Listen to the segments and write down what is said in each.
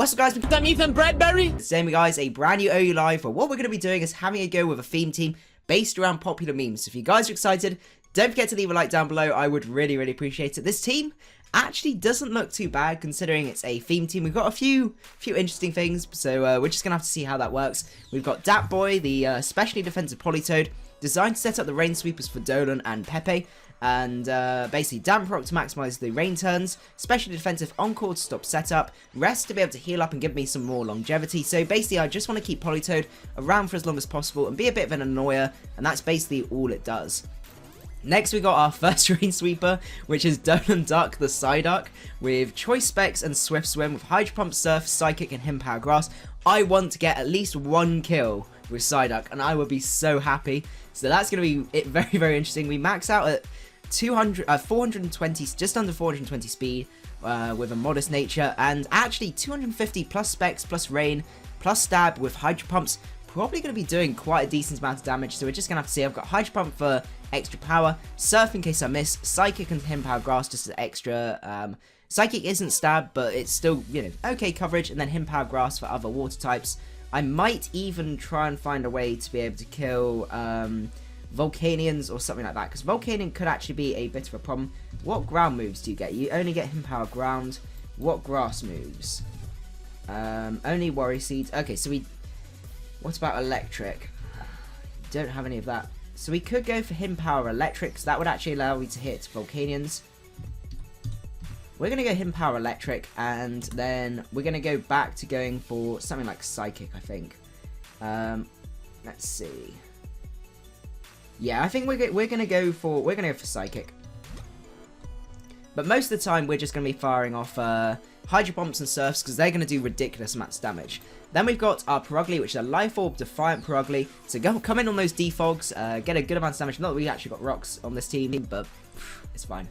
What's up, guys? I'm Ethan Bradbury. Today, guys, a brand new OU live. But what we're going to be doing is having a go with a theme team based around popular memes. So if you guys are excited, don't forget to leave a like down below. I would really appreciate it. This team actually doesn't look too bad considering it's a theme team. We've got a few interesting things, so we're just gonna have to see how that works. We've got Dat Boy, the specially defensive Politoed, designed to set up the rain sweepers for Dolan and PEPE, and basically Damp Rock to maximize the rain turns, specially defensive Encore to stop setup, Rest to be able to heal up and give me some more longevity. So basically I just want to keep Politoed around for as long as possible and be a bit of an annoyer, and that's basically all it does. Next we got our first rain sweeper, which is Dolan Duck, the Psyduck, with Choice Specs and Swift Swim, with Hydro Pump, Surf, Psychic, and Him Power Grass. I want to get at least one kill with Psyduck, and I would be so happy. So that's going to be very interesting. We max out at 420, just under 420 speed, with a modest nature, and actually 250 plus specs, plus rain, plus stab with Hydro Pumps. Probably going to be doing quite a decent amount of damage, so we're just going to have to see. I've got Hydro Pump for extra power, Surf in case I miss, Psychic and Him Power Grass just as extra. Psychic isn't stab, but it's still, you know, okay coverage, and then Him Power Grass for other water types. I might even try and find a way to be able to kill Volcanions or something like that, because Volcanion could actually be a bit of a problem. What ground moves do you get? You only get Him Power Ground. What grass moves? Only Worry Seeds. Okay, so what about electric? Don't have any of that. So we could go for Him Power Electric, because that would actually allow me to hit Volcanions. We're going to go Him Power Electric, and then we're going to go back to going for something like Psychic, I think. Let's see. Yeah, I think we're going to go for Psychic. But most of the time, we're just going to be firing off Hydro Pumps and Surfs, because they're going to do ridiculous amounts of damage. Then we've got our Purugly, which is a Life Orb Defiant Purugly. So come in on those defogs, get a good amount of damage. Not that we actually got rocks on this team, but it's fine.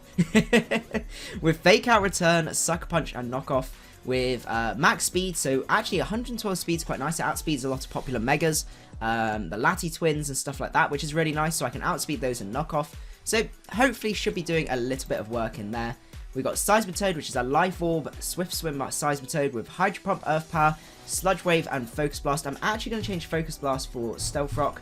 With Fake Out Return, Sucker Punch, and Knockoff. With max speed, so actually 112 speed is quite nice. It outspeeds a lot of popular megas, the Lati Twins and stuff like that, which is really nice, so I can outspeed those and knock off. So hopefully should be doing a little bit of work in there. We've got Seismitoad, which is a Life Orb, Swift Swim by Seismitoad with Hydro Pump, Earth Power, Sludge Wave, and Focus Blast. I'm actually going to change Focus Blast for Stealth Rock.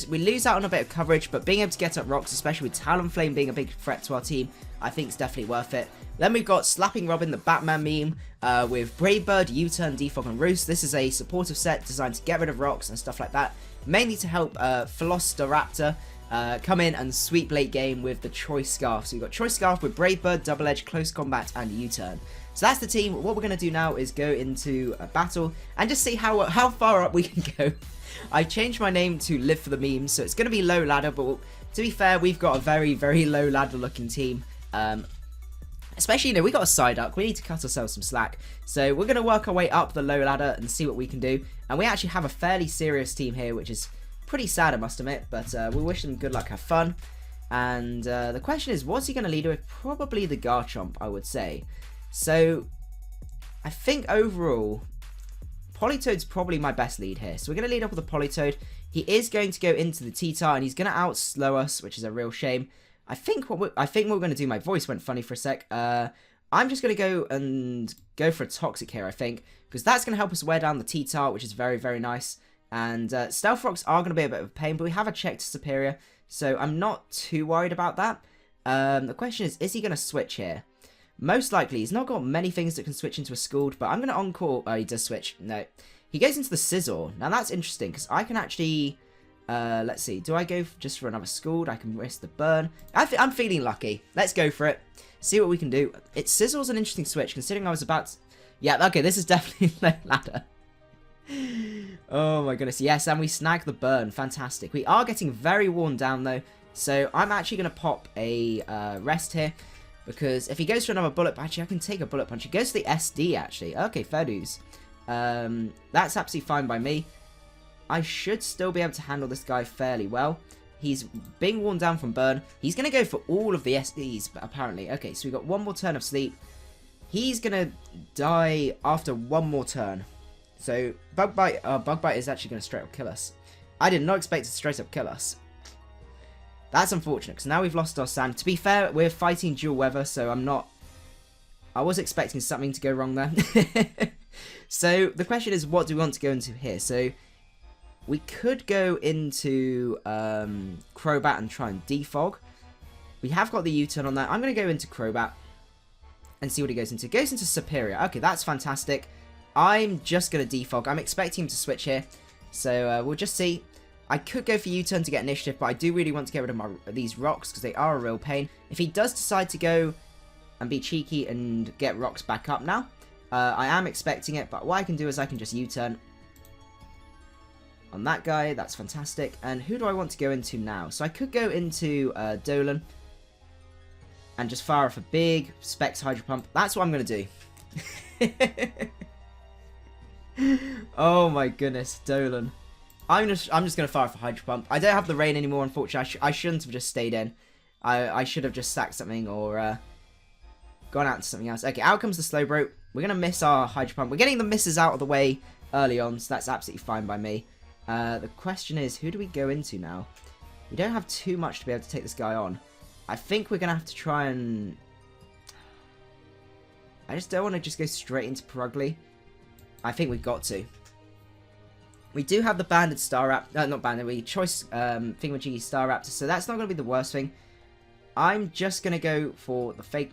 We lose out on a bit of coverage, but being able to get up rocks, especially with Talonflame being a big threat to our team, I think it's definitely worth it. Then we've got Slapping Robin, the Batman meme, with Brave Bird, U-Turn, Defog, and Roost. This is a supportive set designed to get rid of rocks and stuff like that, mainly to help Velociraptor come in and sweep late game with the Choice Scarf. So we've got Choice Scarf with Brave Bird, Double Edge, Close Combat, and U-Turn. So that's the team. What we're going to do now is go into a battle and just see how far up we can go. I changed my name to Live for the Memes, so it's going to be low ladder, but to be fair, we've got a very low ladder looking team. Especially, you know, we got a Psyduck, we need to cut ourselves some slack. So we're going to work our way up the low ladder and see what we can do. And we actually have a fairly serious team here, which is pretty sad, I must admit, but we wish them good luck, have fun. And the question is, what's he going to lead with? Probably the Garchomp, I would say. So I think overall, Politoed's probably my best lead here. So we're going to lead up with the Politoed. He is going to go into the T-Tar, and he's going to outslow us, which is a real shame. I think what we're going to do, my voice went funny for a sec. I'm just going to go for a Toxic here, I think, because that's going to help us wear down the T-Tar, which is very nice. And Stealth Rocks are going to be a bit of a pain, but we have a check to Superior, so I'm not too worried about that. The question is he going to switch here? Most likely. He's not got many things that can switch into a Scald, but I'm going to Encore. Oh, he does switch. No. He goes into the Scizor. Now, that's interesting, because I can actually... let's see. Do I go just for another Scald? I can risk the burn. I'm feeling lucky. Let's go for it. See what we can do. Scizzor's an interesting switch, considering I was about to... Yeah, okay, this is definitely low ladder. Oh my goodness, yes, and we snag the burn. Fantastic. We are getting very worn down, though, so I'm actually going to pop a rest here, because if he goes for another bullet... Actually, I can take a bullet punch. He goes to the SD, actually. Okay, fair dues. That's absolutely fine by me. I should still be able to handle this guy fairly well. He's being worn down from burn. He's going to go for all of the SDs, apparently. Okay, so we got one more turn of sleep. He's going to die after one more turn. So, Bug Bite is actually going to straight up kill us. I did not expect it to straight up kill us. That's unfortunate, because now we've lost our sand. To be fair, we're fighting dual weather, so I was expecting something to go wrong there. So the question is, what do we want to go into here? So we could go into Crobat and try and defog. We have got the U-turn on that. I'm going to go into Crobat and see what he goes into. Goes into Superior. Okay, that's fantastic. I'm just going to defog. I'm expecting him to switch here. So we'll just see. I could go for U-turn to get initiative, but I do really want to get rid of these rocks because they are a real pain. If he does decide to go and be cheeky and get rocks back up now, I am expecting it, but what I can do is I can just U-turn on that guy. That's fantastic. And who do I want to go into now? So I could go into DOLAN and just fire off a big Specs Hydro Pump. That's what I'm going to do. Oh my goodness, DOLAN. I'm just going to fire off a Hydro Pump. I don't have the rain anymore, unfortunately. I shouldn't have just stayed in. I should have just sacked something or gone out to something else. Okay, out comes the Slowbro. We're going to miss our Hydro Pump. We're getting the misses out of the way early on, so that's absolutely fine by me. The question is, who do we go into now? We don't have too much to be able to take this guy on. I think we're going to have to try and... I just don't want to just go straight into Purugly. I think we've got to. We do have the Banded Staraptor, not Banded, we Choice Thingamajiggy Staraptor, so that's not going to be the worst thing. I'm just going to go for the fake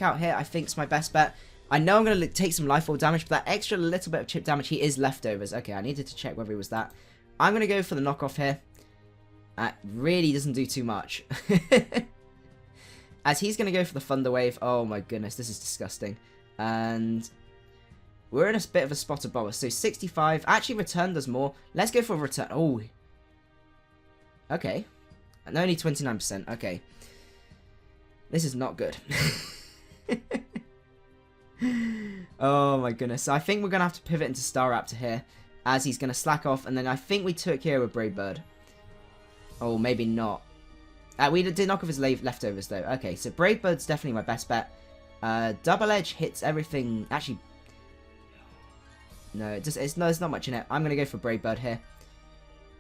out here. I think it's my best bet. I know I'm going to take some life orb damage, but that extra little bit of chip damage, he is leftovers. Okay, I needed to check whether he was that. I'm going to go for the knockoff here. That really doesn't do too much. As he's going to go for the Thunder Wave. Oh my goodness, this is disgusting. And we're in a bit of a spot of bother. So 65. Actually, return does more. Let's go for a return. Oh. Okay. And only 29%. Okay. This is not good. Oh my goodness. So I think we're going to have to pivot into Staraptor here. As he's going to slack off. And then I think we took here with Brave Bird. Oh, maybe not. We did knock off his leftovers though. Okay, so Brave Bird's definitely my best bet. Double Edge hits everything. Actually, no, there's not much in it. I'm going to go for Brave Bird here.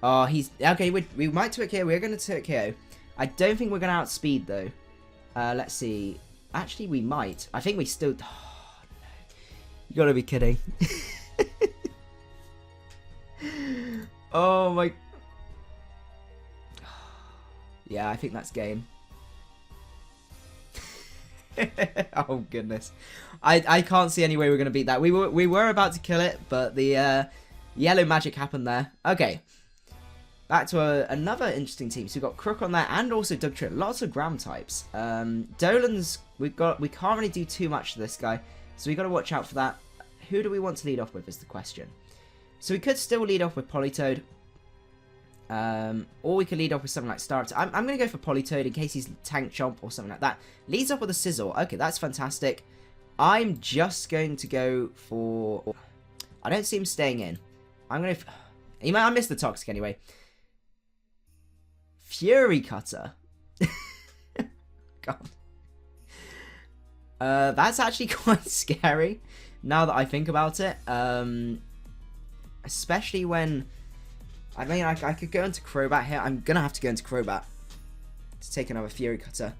Oh, he's... Okay, we might Twit KO. We're going to Twit KO. I don't think we're going to outspeed though. Let's see. Actually, we might. I think we still... Oh, no. You gotta be kidding. Oh my... Yeah, I think that's game. Oh goodness, I can't see any way we're gonna beat that. We were about to kill it, but the yellow magic happened there. Okay, back to another interesting team. So we've got Crook on there and also Dugtrio. Lots of ground types. Dolan's we can't really do too much to this guy, so we got to watch out for that. Who do we want to lead off with is the question. So we could still lead off with Politoed. Or we could lead off with something like Staraptor. I'm going to go for Politoed in case he's Tank Chomp or something like that. Leads off with a Sizzle. Okay, that's fantastic. I'm just going to go for... I don't see him staying in. I'm going to... I missed the Toxic anyway. Fury Cutter. God. That's actually quite scary now that I think about it. Especially when... I mean, I could go into Crobat here. I'm going to have to go into Crobat to take another Fury Cutter.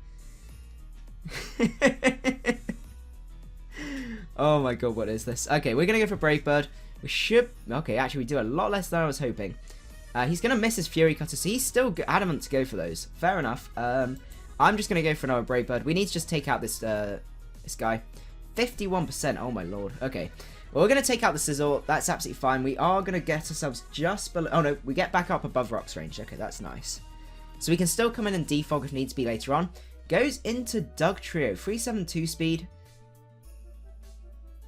Oh my god, what is this? Okay, we're going to go for Brave Bird. We should... Okay, actually, we do a lot less than I was hoping. He's going to miss his Fury Cutter, so he's still adamant to go for those. Fair enough. I'm just going to go for another Brave Bird. We need to just take out this this guy. 51%. Oh my lord. Okay. Well, we're going to take out the Sizzle. That's absolutely fine. We are going to get ourselves just below... Oh, no. We get back up above Rock's range. Okay, that's nice. So we can still come in and defog if needs to be later on. Goes into Dugtrio. 372 speed.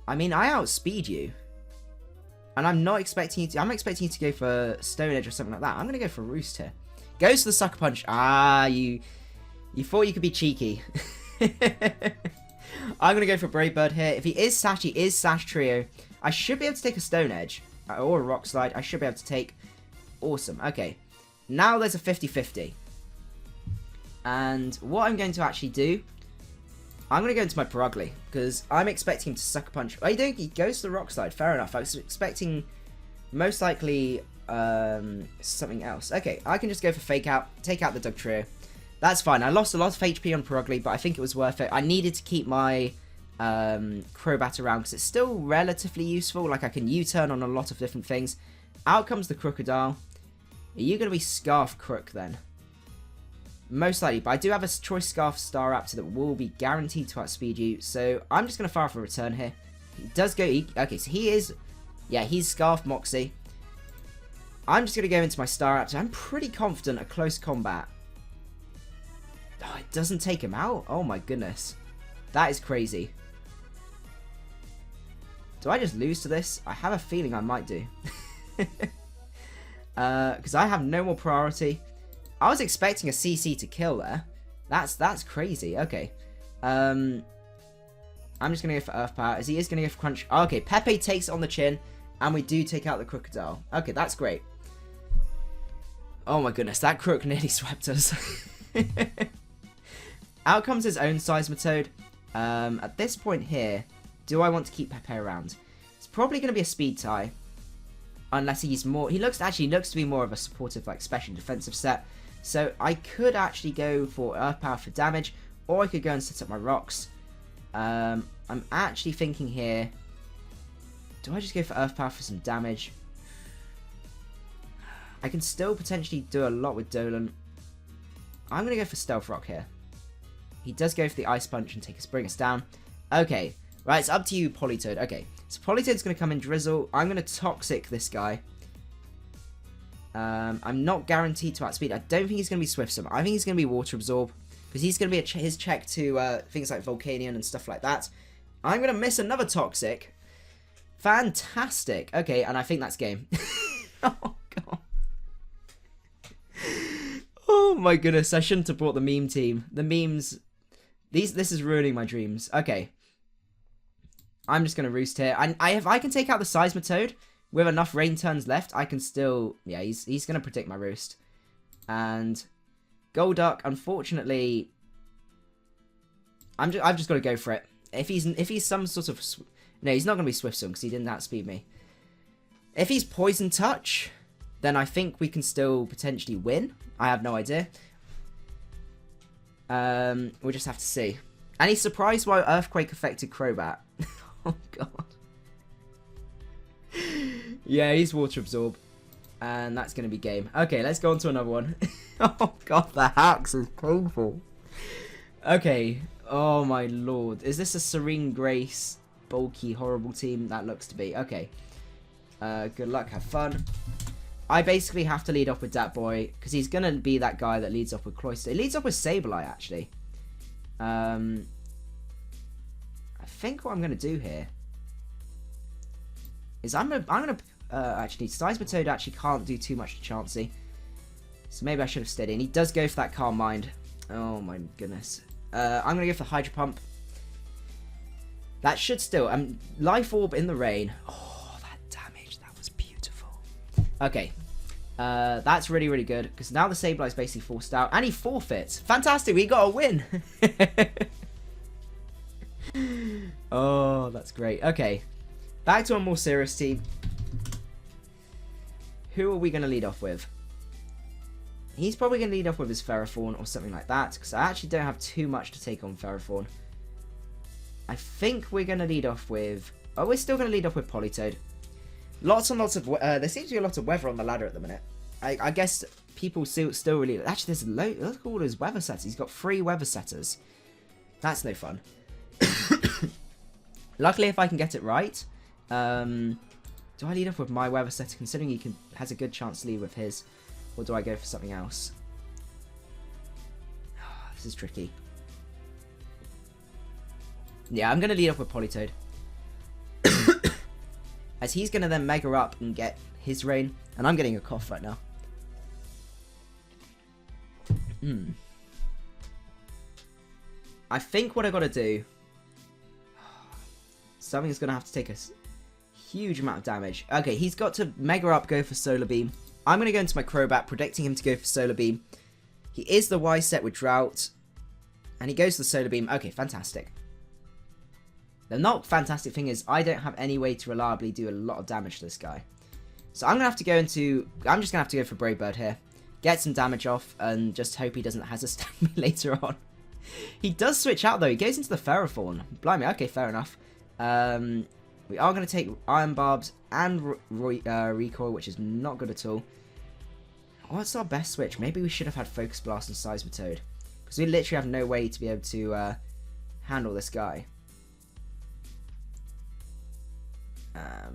I mean, I outspeed you. And I'm not expecting you to... I'm expecting you to go for Stone Edge or something like that. I'm going to go for Roost here. Goes for the Sucker Punch. Ah, you thought you could be cheeky. I'm going to go for Brave Bird here. If he is Sash, he is Sash Trio. I should be able to take a Stone Edge. Or a Rock Slide. I should be able to take... Awesome. Okay. Now there's a 50-50. And what I'm going to actually do... I'm going to go into my Purugly. Because I'm expecting him to Sucker Punch. Oh, he goes to the Rock Slide. Fair enough. I was expecting... Most likely... something else. Okay. I can just go for Fake Out. Take out the Dugtrio. That's fine. I lost a lot of HP on Purugly, but I think it was worth it. I needed to keep my Crobat around because it's still relatively useful. Like, I can U-turn on a lot of different things. Out comes the Crocodile. Are you going to be Scarf Crook then? Most likely, but I do have a Choice Scarf Staraptor that will be guaranteed to outspeed you, so I'm just going to fire for a return here. He does go... okay, so he is... yeah, he's Scarf Moxie. I'm just going to go into my Staraptor. I'm pretty confident a close combat. Oh, it doesn't take him out? Oh my goodness. That is crazy. Do I just lose to this? I have a feeling I might do. Because I have no more priority. I was expecting a CC to kill there. That's crazy. Okay. I'm just going to go for Earth Power, as he is going to go for Crunch. Oh, okay, PEPE takes it on the chin, and we do take out the Crocodile. Okay, that's great. Oh my goodness, that Crook nearly swept us. Out comes his own Seismitoad. At this point here, do I want to keep PEPE around? It's probably going to be a speed tie. Unless he's more... he actually looks to be more of a supportive, like, special defensive set. So I could actually go for Earth Power for damage, or I could go and set up my rocks. I'm actually thinking here, do I just go for Earth Power for some damage? I can still potentially do a lot with Dolan. I'm going to go for Stealth Rock here. He does go for the Ice Punch and bring us down. Okay, right, it's up to you, Politoed. Okay, so Politoed's going to come in Drizzle. I'm going to Toxic this guy. I'm not guaranteed to outspeed. I don't think he's going to be Swift Swim. I think he's going to be Water Absorb, because he's going to be his check to things like Volcanion and stuff like that. I'm going to miss another Toxic. Fantastic. Okay, and I think that's game. Oh, God. Oh, my goodness. I shouldn't have brought the meme team. The memes... this is ruining my dreams. Okay. I'm just going to roost here. If I can take out the Seismitoad with enough rain turns left, I can still... yeah, he's going to predict my roost. And Golduck, unfortunately... I've just got to go for it. If he's some sort of... no, he's not going to be Swift Swim because he didn't outspeed me. If he's Poison Touch, then I think we can still potentially win. I have no idea. We'll just have to see. And he's surprised why Earthquake affected Crobat. Oh, God. Yeah, he's Water Absorb. And that's going to be game. Okay, let's go on to another one. Oh, God, the hacks is painful. Okay. Oh, my lord. Is this a Serene Grace, bulky, horrible team? That looks to be. Okay. Good luck. Have fun. I basically have to lead off with that boy, because he's going to be that guy that leads off with Cloyster. It leads off with Sableye, actually. I think what I'm going to do here is I'm going to actually, Seismitoad actually can't do too much to Chansey. So maybe I should have stayed in. He does go for that Calm Mind. Oh my goodness. I'm going to go for Hydro Pump. That should still... Life Orb in the rain. Oh, that damage. That was beautiful. Okay. That's really, really good. Because now the Sableye is basically forced out. And he forfeits. Fantastic. We got a win. Oh, that's great. Okay. Back to a more serious team. Who are we going to lead off with? He's probably going to lead off with his Ferrothorn or something like that. Because I actually don't have too much to take on Ferrothorn. I think we're going to lead off with... oh, we're still going to lead off with Politoed. Lots and lots of... there seems to be a lot of weather on the ladder at the minute. I guess people still really... actually, there's look at all his weather setters. He's got 3 weather setters. That's no fun. Luckily, if I can get it right... do I lead off with my weather setter, considering he has a good chance to lead with his? Or do I go for something else? Oh, this is tricky. Yeah, I'm going to lead off with Politoed. As he's going to then Mega up and get his rain. And I'm getting a cough right now. I think what I got to do... something's going to have to take a huge amount of damage. Okay, he's got to Mega up, go for Solar Beam. I'm going to go into my Crobat, predicting him to go for Solar Beam. He is the Y set with Drought. And he goes for the Solar Beam. Okay, fantastic. The not fantastic thing is, I don't have any way to reliably do a lot of damage to this guy. So I'm going to have to go into... I'm just going to have to go for Brave Bird here. Get some damage off, and just hope he doesn't hazard stab me later on. He does switch out, though. He goes into the Ferrothorn. Blimey, okay, fair enough. We are going to take Iron Barbs and Recoil, which is not good at all. What's our best switch? Maybe we should have had Focus Blast and Seismitoad. Because we literally have no way to be able to handle this guy.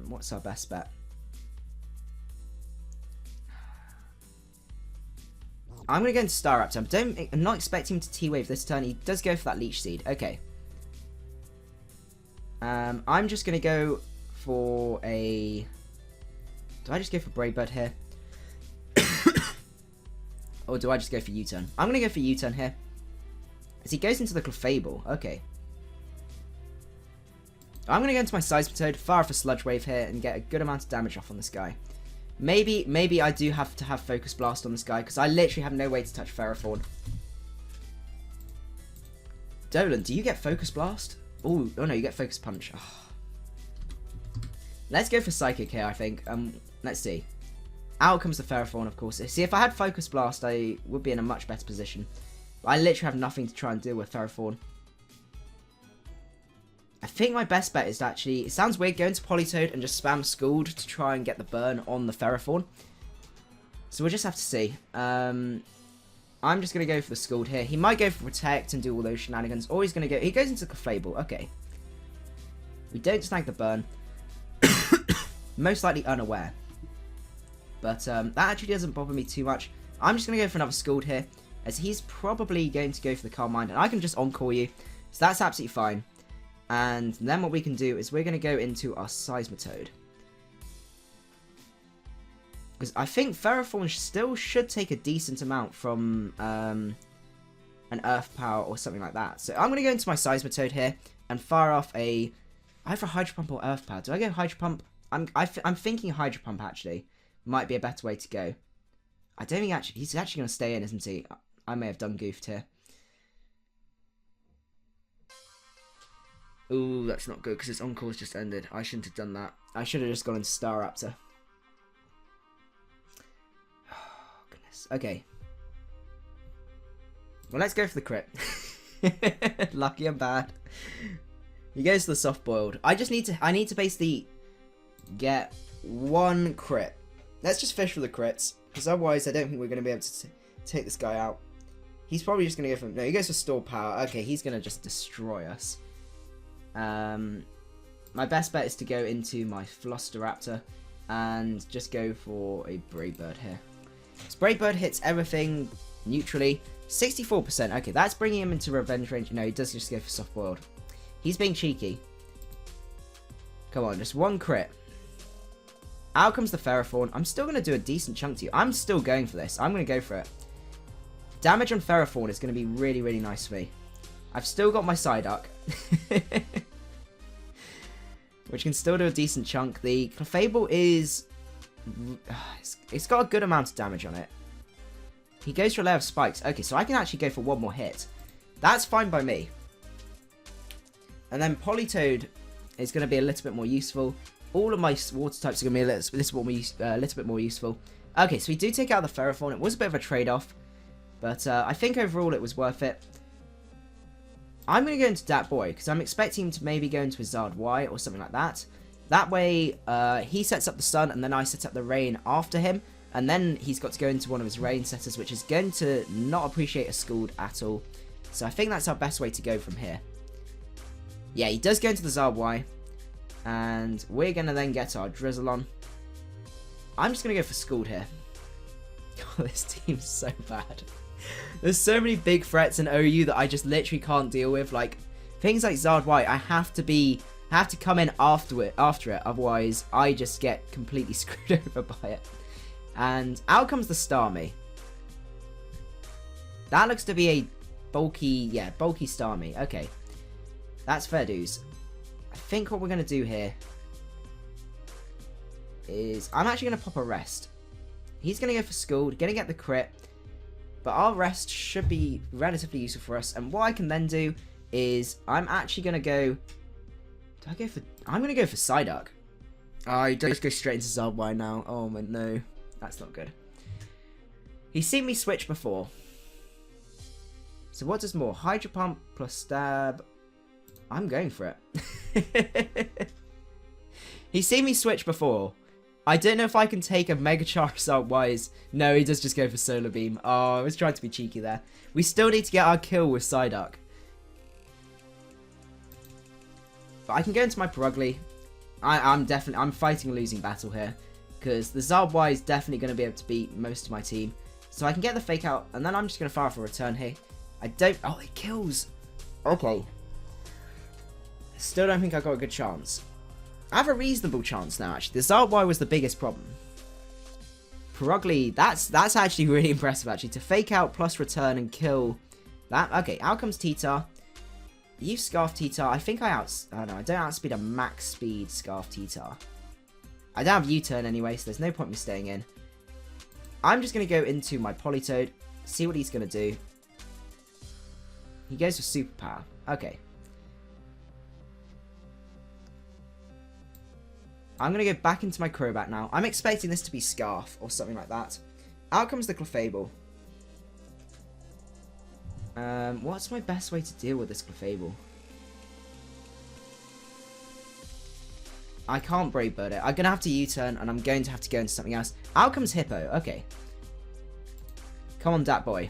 What's our best bet? I'm going to go into Staraptor. I'm not expecting him to T-Wave this turn. He does go for that Leech Seed. Okay. I'm just going to go for a... Do I just go for Brave Bird here? Or do I just go for U-Turn? I'm going to go for U-Turn here. As he goes into the Clefable. Okay. I'm going to go into my Seismitoad, fire off a Sludge Wave here, and get a good amount of damage off on this guy. Maybe I do have to have Focus Blast on this guy, because I literally have no way to touch Ferrothorn. Dolan, do you get Focus Blast? Ooh, oh no, you get Focus Punch. Oh. Let's go for Psychic here, I think. Let's see. Out comes the Ferrothorn, of course. See, if I had Focus Blast, I would be in a much better position. But I literally have nothing to try and deal with Ferrothorn. I think my best bet is to actually... It sounds weird going to Politoed and just spam Scald to try and get the burn on the Ferrothorn. So we'll just have to see. I'm just going to go for the Scald here. He might go for Protect and do all those shenanigans. Or he's going to go... He goes into Clefable. Okay. We don't snag the burn. Most likely unaware. But that actually doesn't bother me too much. I'm just going to go for another Scald here. As he's probably going to go for the Calm Mind. And I can just Encore you. So that's absolutely fine. And then what we can do is we're going to go into our Seismitoad. Because I think Ferrothorn still should take a decent amount from an Earth Power or something like that. So I'm going to go into my Seismitoad here and fire off a... either Hydro Pump or Earth Power. Do I go Hydro Pump? I'm thinking Hydro Pump actually might be a better way to go. I don't think he's actually going to stay in, isn't he? I may have done goofed here. Ooh, that's not good because his Encore's just ended. I shouldn't have done that. I should have just gone into Staraptor. Oh, goodness. Okay. Well, let's go for the crit. Lucky and bad. He goes to the Soft Boiled. I need to basically get one crit. Let's just fish for the crits, because otherwise I don't think we're going to be able to take this guy out. He's probably just going to go for... No, he goes for Store Power. Okay, he's going to just destroy us. My best bet is to go into my Velociraptor and just go for a Brave Bird here. So Brave Bird hits everything neutrally. 64%. Okay, that's bringing him into revenge range. No, he does just go for Soft Boiled. He's being cheeky. Come on, just one crit. Out comes the Ferrothorn. I'm still going to do a decent chunk to you. I'm still going for this. I'm going to go for it. Damage on Ferrothorn is going to be really, really nice for me. I've still got my Psyduck. Which can still do a decent chunk. The Clefable is... It's got a good amount of damage on it. He goes for a layer of spikes. Okay, so I can actually go for one more hit. That's fine by me. And then Politoed is going to be a little bit more useful. All of my water types are going to be a little bit more useful. Okay, so we do take out the Ferrothorn. It was a bit of a trade-off. But I think overall it was worth it. I'm going to go into Dat Boy, because I'm expecting him to maybe go into a Zard Y or something like that. That way, he sets up the Sun, and then I set up the Rain after him. And then he's got to go into one of his Rain setters, which is going to not appreciate a Scald at all. So I think that's our best way to go from here. Yeah, he does go into the Zard Y. And we're going to then get our Drizzle on. I'm just going to go for Scald here. Oh, this team's so bad. There's so many big threats in OU that I just literally can't deal with. Like, things like Zard Y, I have to come in after it, otherwise I just get completely screwed over by it. And out comes the Starmie. That looks to be a bulky Starmie. Okay. That's fair dues. I think what we're going to do here is I'm actually going to pop a Rest. He's going to go for Scald, going to get the crit. But our Rest should be relatively useful for us. And what I can then do is I'm actually going to go... I'm going to go for Psyduck. I just go straight into Zard Y now. Oh, man, no. That's not good. He's seen me switch before. So what does more? Hydro Pump plus Stab. I'm going for it. He's seen me switch before. I don't know if I can take a Mega Charizard wise. No, he does just go for Solar Beam. Oh, I was trying to be cheeky there. We still need to get our kill with Psyduck. But I can go into my Purugly. I'm fighting a losing battle here. Because the Zarbwise is definitely going to be able to beat most of my team. So I can get the Fake Out. And then I'm just going to fire off a return here. I don't... Oh, it kills. Okay. Still don't think I got a good chance. I have a reasonable chance now, actually. The Zarbwise was the biggest problem. Purugly, that's actually really impressive, actually. To Fake Out plus return and kill that. Okay, out comes T-Tar. You Scarf T-Tar. I think I don't outspeed a max speed Scarf T-Tar. I don't have U-turn anyway, so there's no point in me staying in. I'm just going to go into my Politoed, see what he's going to do. He goes for Superpower. Okay. I'm going to go back into my Crobat now. I'm expecting this to be Scarf or something like that. Out comes the Clefable. What's my best way to deal with this Clefable? I can't Brave Bird it. I'm going to have to U-turn and I'm going to have to go into something else. Out comes Hippo. Okay. Come on, Dat Boy.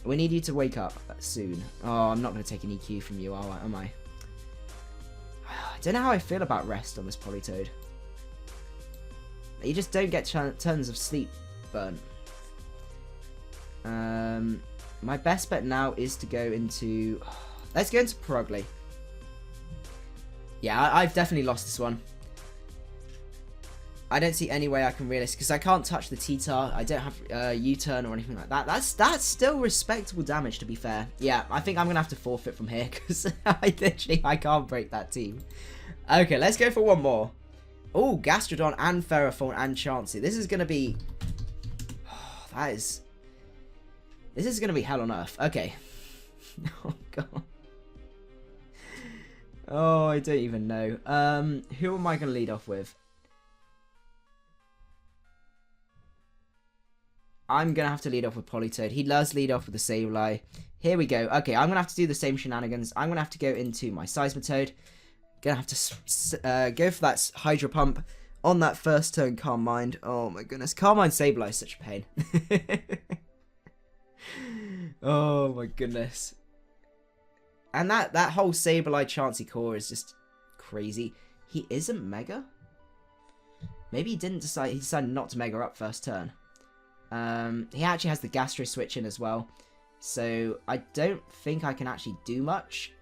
We need you to wake up soon. Oh, I'm not going to take an EQ from you, am I? I don't know how I feel about rest on this Politoed. You just don't get tons of sleep burn. My best bet now is to go into... Let's go into Purugly. Yeah, I've definitely lost this one. I don't see any way I can realistically... Because I can't touch the T-Tar. I don't have U-turn or anything like that. That's still respectable damage, to be fair. Yeah, I think I'm going to have to forfeit from here. Because I can't break that team. Okay, let's go for one more. Oh, Gastrodon and Ferrothorn and Chansey. This is going to be... Oh, this is going to be hell on earth. Okay. Oh, God. Oh, I don't even know. Who am I going to lead off with? I'm going to have to lead off with Politoed. He does lead off with the Sableye. Here we go. Okay, I'm going to have to do the same shenanigans. I'm going to have to go into my Seismitoad. Gonna have to go for that Hydro Pump on that first turn. Calm Mind. Oh my goodness, Calm Mind Sableye is such a pain. Oh my goodness. And that whole Sableye Chansey core is just crazy. He isn't Mega. Maybe he didn't decide. He decided not to Mega up first turn. He actually has the Gastro switch in as well, so I don't think I can actually do much.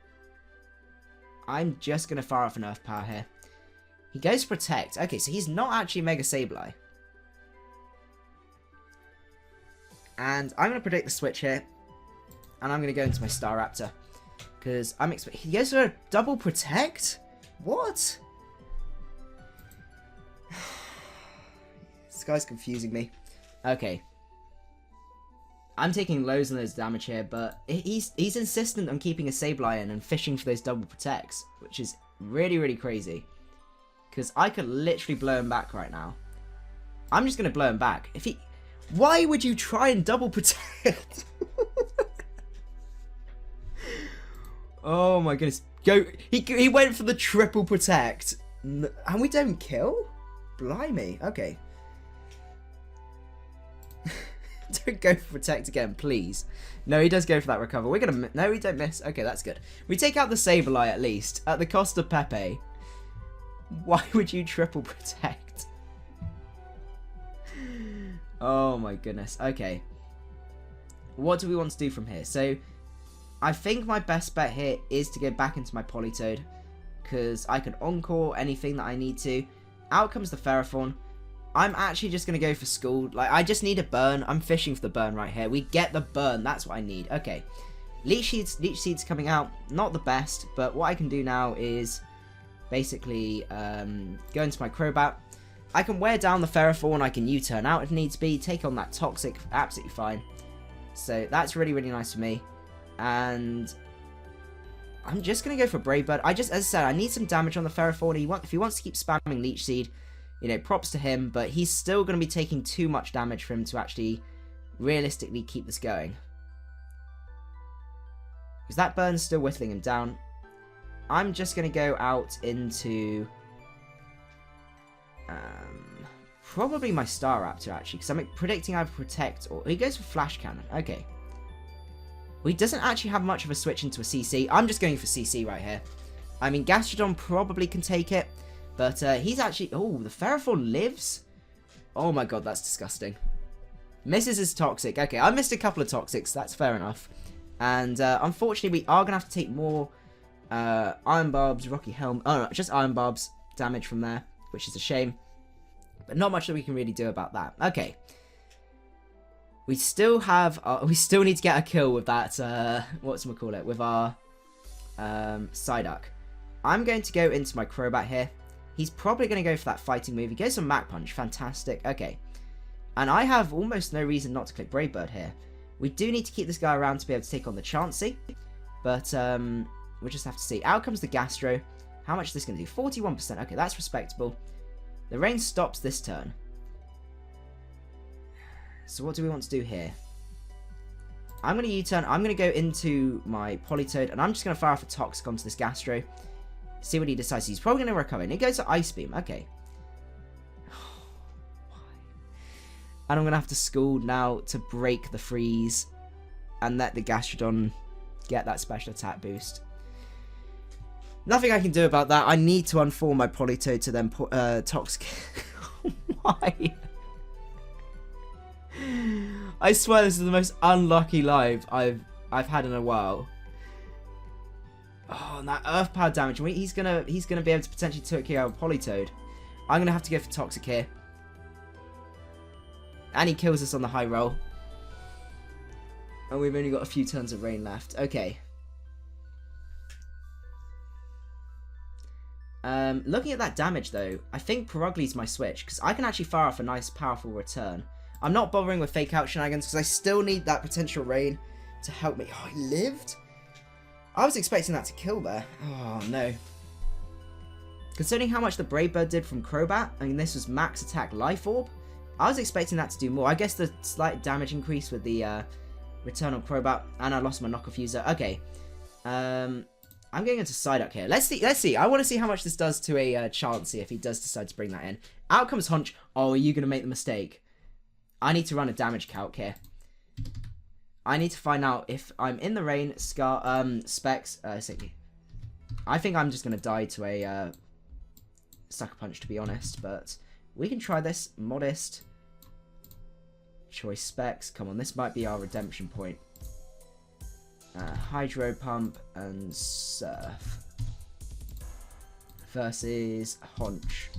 I'm just going to fire off an Earth Power here. He goes Protect. Okay, so he's not actually Mega Sableye. And I'm going to predict the switch here. And I'm going to go into my Staraptor. Because I'm expecting... He goes for a double Protect? What? This guy's confusing me. Okay. I'm taking loads on those damage here, but he's insistent on keeping a Sableye in and fishing for those double protects, which is really, really crazy. Because I could literally blow him back right now. I'm just going to blow him back. Why would you try and double protect? Oh my goodness. He went for the triple protect. And we don't kill? Blimey. Okay. Don't go for Protect again, please. No, he does go for that Recover. We're going to... No, we don't miss. Okay, that's good. We take out the Sableye at least, at the cost of PEPE. Why would you triple Protect? Oh my goodness. Okay. What do we want to do from here? So, I think my best bet here is to go back into my Politoed, because I can Encore anything that I need to. Out comes the Ferrothorn. I'm actually just going to go for School. Like, I just need a burn. I'm fishing for the burn right here. We get the burn. That's what I need. Okay. Leech Seed's coming out. Not the best, but what I can do now is basically go into my Crobat. I can wear down the Ferrothorn. I can U-turn out if needs be. Take on that Toxic. Absolutely fine. So that's really, really nice for me. And I'm just going to go for Brave Bird. As I said, I need some damage on the Ferrothorn. If he wants to keep spamming Leech Seed, you know, props to him, but he's still going to be taking too much damage for him to actually realistically keep this going. because that burn's still whittling him down. I'm just going to go out into probably my Staraptor, actually, because I'm predicting either Protect or... He goes for Flash Cannon. Okay. Well, he doesn't actually have much of a switch into a CC. I'm just going for CC right here. I mean, Gastrodon probably can take it, but he's actually... Oh, the Ferrothorn lives? Oh my god, that's disgusting. Misses his Toxic. Okay, I missed a couple of Toxics. That's fair enough. And unfortunately, we are going to have to take more Iron Barbs, Rocky Helm... Oh, no, just Iron Barbs damage from there, which is a shame. But not much that we can really do about that. Okay. We still have... we still need to get a kill with that... whatchamacallit? With our Psyduck. I'm going to go into my Crobat here. He's probably going to go for that fighting move. He goes for Mach Punch. Fantastic. Okay. And I have almost no reason not to click Brave Bird here. We do need to keep this guy around to be able to take on the Chansey. But we'll just have to see. Out comes the Gastro. How much is this going to do? 41%. Okay, that's respectable. The rain stops this turn. So what do we want to do here? I'm going to U-turn. I'm going to go into my Politoed. And I'm just going to fire off a Toxic onto this Gastro. See what he decides. He's probably going to recover. And he goes to Ice Beam. Okay. And I'm going to have to Scald now to break the freeze. And let the Gastrodon get that special attack boost. Nothing I can do about that. I need to unform my Politoed to then Toxic. Why? I swear this is the most unlucky live I've had in a while. Oh, and that Earth Power damage. He's gonna be able to potentially take care of Politoed. I'm gonna have to go for Toxic here. And he kills us on the high roll. And we've only got a few turns of rain left. Okay. Looking at that damage though, I think Purugly's my switch, because I can actually fire off a nice powerful return. I'm not bothering with Fake Out shenanigans, because I still need that potential rain to help me. Oh, he lived? I was expecting that to kill there. Oh, no. Considering how much the Brave Bird did from Crobat, I mean, this was max attack Life Orb, I was expecting that to do more. I guess the slight damage increase with the return on Crobat, and I lost my knockoff user. Okay. I'm going into Psyduck here. Let's see. I want to see how much this does to a Chansey if he does decide to bring that in. Out comes Hunch. Oh, are you going to make the mistake? I need to run a damage calc here. I need to find out if I'm in the rain. Specs. I think I'm just going to die to a Sucker Punch, to be honest. But we can try this. Modest. Choice Specs. Come on, this might be our redemption point. Hydro Pump and Surf versus Hunch.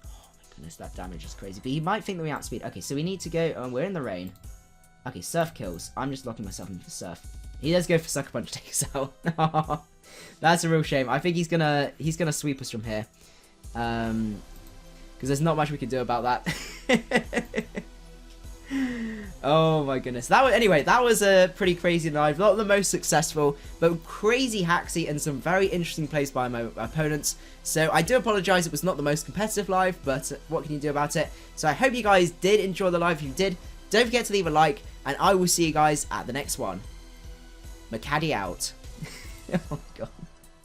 Oh my goodness, that damage is crazy. But he might think that we outspeed. Okay, so we need to go. We're in the rain. Okay, Surf kills. I'm just locking myself into Surf. He does go for Sucker Punch to take us out. That's a real shame. I think he's gonna sweep us from here. Because there's not much we can do about that. Oh my goodness. Anyway, that was a pretty crazy live. Not the most successful, but crazy hacksy and some very interesting plays by my opponents. So I do apologize, it was not the most competitive live, but what can you do about it? So I hope you guys did enjoy the live. If you did, don't forget to leave a like, and I will see you guys at the next one. Macadii out. Oh god.